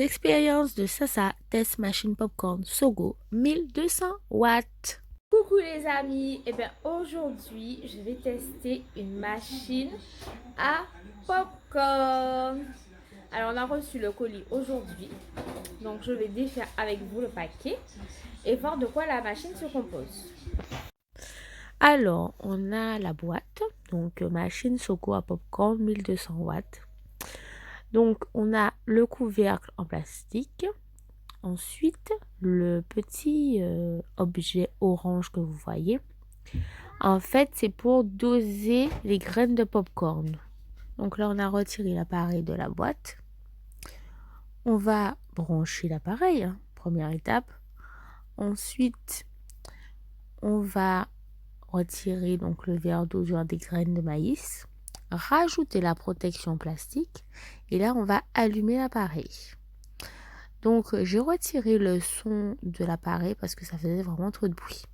Expérience de Sasa Test Machine Popcorn Sogo 1200 watts. Coucou les amis, et bien aujourd'hui je vais tester une machine à popcorn. Alors on a reçu le colis aujourd'hui, donc je vais défaire avec vous le paquet et voir de quoi la machine se compose. Alors on a la boîte, donc machine Sogo à popcorn 1200 watts. Donc on a le couvercle en plastique. Ensuite, le petit objet orange que vous voyez, en fait, c'est pour doser les graines de popcorn. Donc là, on a retiré l'appareil de la boîte. On va brancher l'appareil, hein, première étape. Ensuite, on va retirer donc le verre doseur des graines de maïs, rajouter la protection plastique et là, on va allumer l'appareil. Donc, j'ai retiré le son de l'appareil parce que ça faisait vraiment trop de bruit.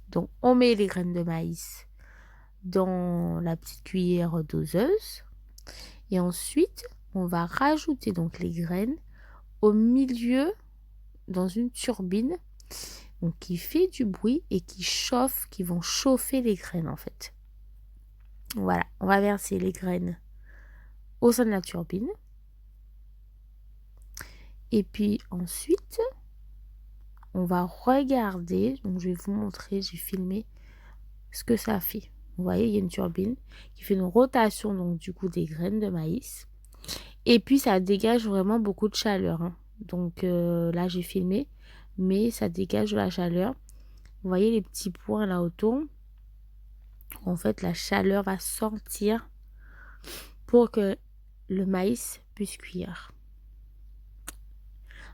Donc, on met les graines de maïs dans la petite cuillère doseuse. Et ensuite, on va rajouter donc les graines au milieu dans une turbine donc, qui fait du bruit et qui chauffe, qui vont chauffer les graines en fait. Voilà, on va verser les graines au sein de la turbine. Et puis ensuite, on va regarder, donc je vais vous montrer, j'ai filmé ce que ça fait. Vous voyez, il y a une turbine qui fait une rotation donc du coup des graines de maïs. Et puis ça dégage vraiment beaucoup de chaleur. Hein. Donc là j'ai filmé, mais ça dégage de la chaleur. Vous voyez les petits points là autour. En fait, la chaleur va sortir pour que le maïs puisse cuire.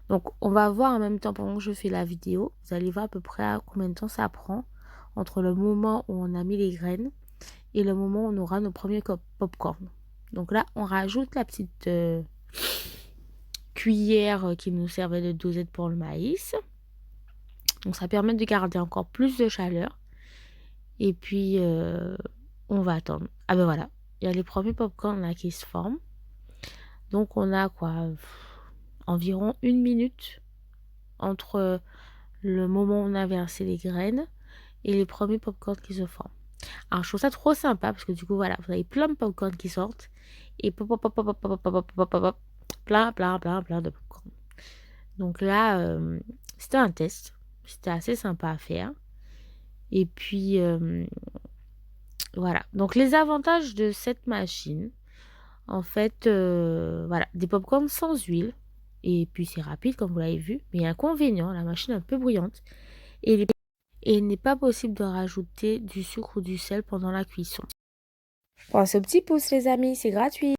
Donc on va voir en même temps pendant que je fais la vidéo. Vous allez voir à peu près à combien de temps ça prend entre le moment où on a mis les graines et le moment où on aura nos premiers popcorn. Donc là, on rajoute la petite cuillère qui nous servait de dosette pour le maïs. Donc ça permet de garder encore plus de chaleur. Et puis, on va attendre. Ah ben voilà, il y a les premiers popcorn là qui se forment. Donc on a quoi environ 1 minute entre le moment où on a versé les graines et les premiers popcorn qui se forment. Alors je trouve ça trop sympa parce que du coup voilà, vous avez plein de popcorn qui sortent et plein de popcorn. Donc là, c'était un test, c'était assez sympa à faire. Et puis voilà. Donc les avantages de cette machine, en fait, voilà, des popcorn sans huile. Et puis c'est rapide comme vous l'avez vu, mais inconvénient, la machine est un peu bruyante et il n'est pas possible de rajouter du sucre ou du sel pendant la cuisson. Pour ce petit pouce les amis, c'est gratuit.